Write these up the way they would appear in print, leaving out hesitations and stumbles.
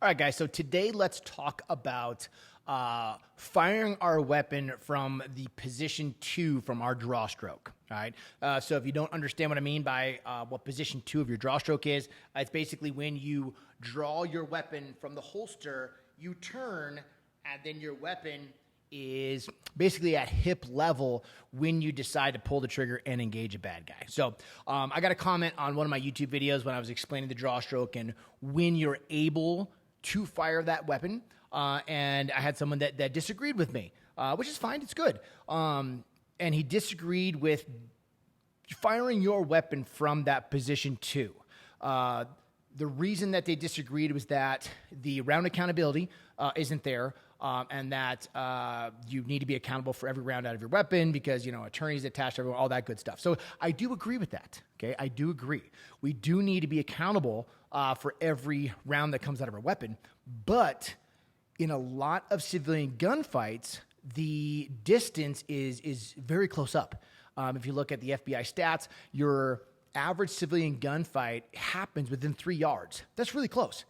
All right, guys, so today let's talk about firing our weapon from the position 2 from our draw stroke. All right. So if you don't understand what I mean by what position 2 of your draw stroke is, it's basically when you draw your weapon from the holster, you turn, and then your weapon is basically at hip level when you decide to pull the trigger and engage a bad guy. So I got a comment on one of my YouTube videos when I was explaining the draw stroke and when you're able to fire that weapon. And I had someone that disagreed with me, which is fine. It's good. And he disagreed with firing your weapon from that position 2. The reason that they disagreed was that the round accountability isn't there, and that you need to be accountable for every round out of your weapon because, attorneys attached to everyone, all that good stuff. So I do agree with that, okay? I do agree. We do need to be accountable for every round that comes out of our weapon, but in a lot of civilian gunfights, the distance is very close up. If you look at the FBI stats, your average civilian gunfight happens within 3 yards. That's really close.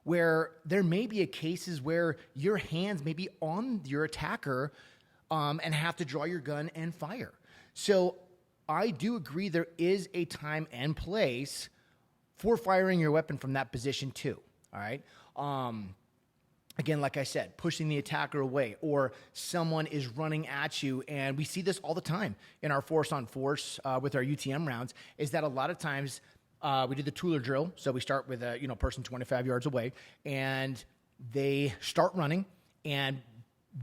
Where there may be cases where your hands may be on your attacker and have to draw your gun and fire. So I do agree there is a time and place for firing your weapon from that position too. All right. Again, like I said, pushing the attacker away, or someone is running at you. And we see this all the time in our force on force with our UTM rounds, is that a lot of times we do the Tueller Drill. So we start with a person 25 yards away, and they start running. And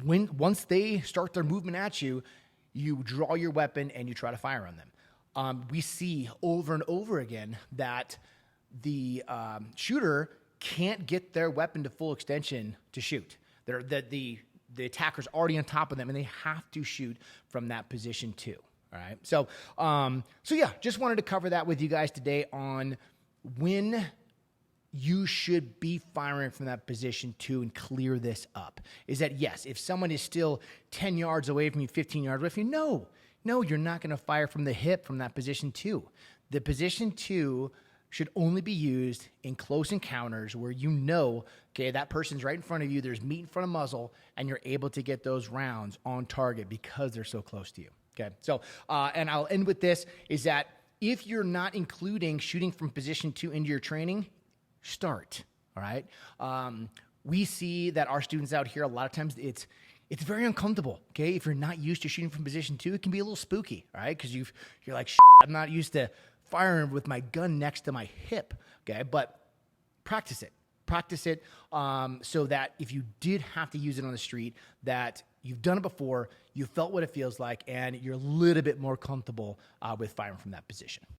once they start their movement at you, you draw your weapon and you try to fire on them. We see over and over again that the shooter can't get their weapon to full extension to shoot. The attacker's already on top of them, and they have to shoot from that position too. All right. So yeah, just wanted to cover that with you guys today on when you should be firing from that position too and clear this up. Is that, yes, if someone is still 10 yards away from you, 15 yards away from you, no, you're not going to fire from the hip from that position too. The position 2 should only be used in close encounters where okay, that person's right in front of you, there's meat in front of muzzle, and you're able to get those rounds on target because they're so close to you. Okay, so, and I'll end with this, is that if you're not including shooting from position 2 into your training, start, all right? We see that our students out here, a lot of times it's very uncomfortable, okay? If you're not used to shooting from position 2, it can be a little spooky, all right? Because you're like, I'm not used to firing with my gun next to my hip, okay? But practice it so that if you did have to use it on the street, that you've done it before, you felt what it feels like, and you're a little bit more comfortable with firing from that position.